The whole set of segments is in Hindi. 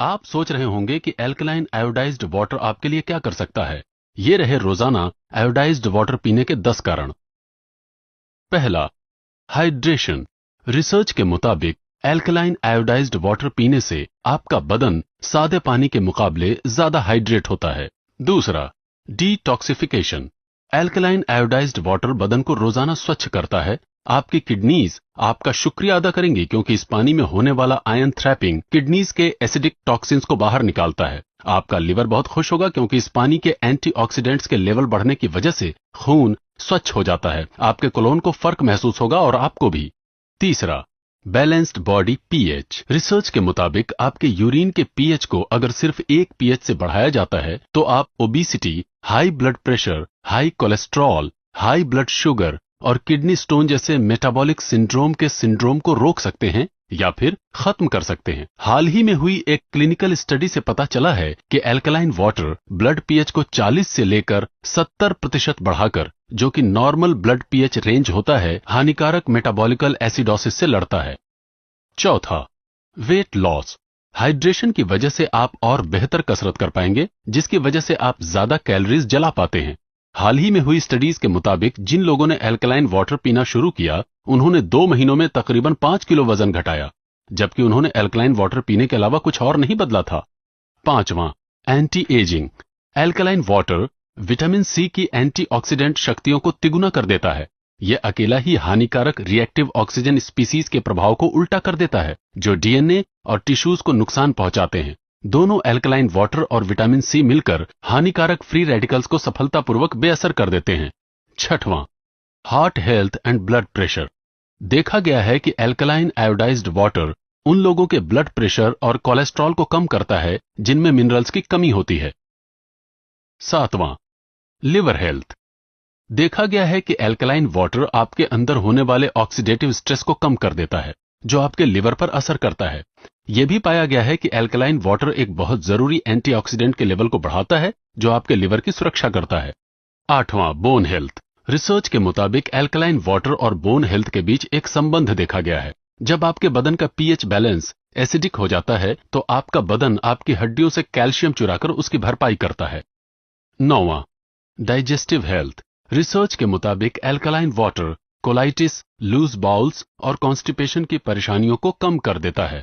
आप सोच रहे होंगे कि एल्कलाइन आयोडाइज्ड वाटर आपके लिए क्या कर सकता है। ये रहे रोजाना आयोडाइज्ड वाटर पीने के 10 कारण। पहला, हाइड्रेशन। रिसर्च के मुताबिक एल्कलाइन आयोडाइज्ड वाटर पीने से आपका बदन सादे पानी के मुकाबले ज्यादा हाइड्रेट होता है। दूसरा, डिटॉक्सिफिकेशन। एल्कलाइन आयोडाइज्ड वाटर बदन को रोजाना स्वच्छ करता है। आपकी किडनीज आपका शुक्रिया अदा करेंगी क्योंकि इस पानी में होने वाला आयन थ्रैपिंग किडनीज के एसिडिक टॉक्सिन्स को बाहर निकालता है। आपका लिवर बहुत खुश होगा क्योंकि इस पानी के एंटीऑक्सीडेंट्स के लेवल बढ़ने की वजह से खून स्वच्छ हो जाता है। आपके कोलोन को फर्क महसूस होगा और आपको भी। तीसरा, बैलेंस्ड बॉडी पीएच। रिसर्च के मुताबिक आपके यूरिन के पीएच को अगर सिर्फ 1 पीएच से बढ़ाया जाता है तो आप obesity, high blood pressure, high cholesterol, high blood sugar और किडनी स्टोन जैसे मेटाबॉलिक सिंड्रोम को रोक सकते हैं या फिर खत्म कर सकते हैं। हाल ही में हुई एक क्लिनिकल स्टडी से पता चला है कि एल्कलाइन वाटर ब्लड पीएच को 40 से लेकर 70% बढ़ाकर, जो कि नॉर्मल ब्लड पीएच रेंज होता है, हानिकारक मेटाबॉलिकल एसिडोसिस से लड़ता है। चौथा, वेट लॉस। हाइड्रेशन की वजह से आप और बेहतर कसरत कर पाएंगे, जिसकी वजह से आप ज्यादा कैलोरीज जला पाते हैं। हाल ही में हुई स्टडीज के मुताबिक जिन लोगों ने एल्कलाइन वाटर पीना शुरू किया, उन्होंने 2 महीनों में तकरीबन 5 किलो वजन घटाया, जबकि उन्होंने एल्कलाइन वाटर पीने के अलावा कुछ और नहीं बदला था। पांचवां, anti ageing. Alkaline water vitamin C की एंटीऑक्सीडेंट शक्तियों को तिगुना कर देता है। यह अकेला ही हानिकारक रिएक्टिव ऑक्सीजन स्पीसीज के प्रभाव को उल्टा कर देता है, जो डीएनए और टिश्यूज को नुकसान पहुंचाते हैं। दोनों एल्कलाइन वाटर और विटामिन सी मिलकर हानिकारक फ्री रेडिकल्स को सफलतापूर्वक बेअसर कर देते हैं। छठवां, heart health and blood pressure. देखा गया है कि एल्कलाइन आयोडाइज्ड वाटर उन लोगों के ब्लड प्रेशर और कोलेस्ट्रॉल को कम करता है जिनमें मिनरल्स की कमी होती है। सातवां, लिवर हेल्थ। देखा गया है कि एल्कलाइन वाटर आपके अंदर होने वाले ऑक्सीडेटिव स्ट्रेस को कम कर देता है, जो आपके लिवर पर असर करता है। यह भी पाया गया है कि एल्कलाइन वाटर एक बहुत जरूरी एंटीऑक्सीडेंट के लेवल को बढ़ाता है, जो आपके लिवर की सुरक्षा करता है। आठवां, बोन हेल्थ। रिसर्च के मुताबिक एल्कलाइन वाटर और बोन हेल्थ के बीच एक संबंध देखा गया है। जब आपके बदन का पीएच बैलेंस एसिडिक हो जाता है तो आपका बदन आपकी हड्डियों से कैल्शियम चुराकर उसकी भरपाई करता है। नौवां, डाइजेस्टिव हेल्थ। रिसर्च के मुताबिक alkaline water colitis, loose bowels और कॉन्स्टिपेशन की परेशानियों को कम कर देता है।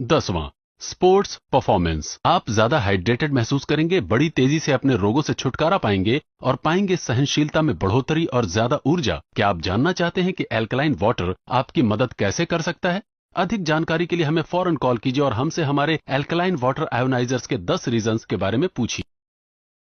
10वां, स्पोर्ट्स परफॉर्मेंस। आप ज्यादा हाइड्रेटेड महसूस करेंगे, बड़ी तेजी से अपने रोगों से छुटकारा पाएंगे और पाएंगे सहनशीलता में बढ़ोतरी और ज्यादा ऊर्जा। क्या आप जानना चाहते हैं कि एल्कलाइन वाटर आपकी मदद कैसे कर सकता है? अधिक जानकारी के लिए हमें फौरन कॉल कीजिए और हमसे हमारे एल्कलाइन वाटर आयोनाइजर्स के 10 रीजंस के बारे में पूछिए।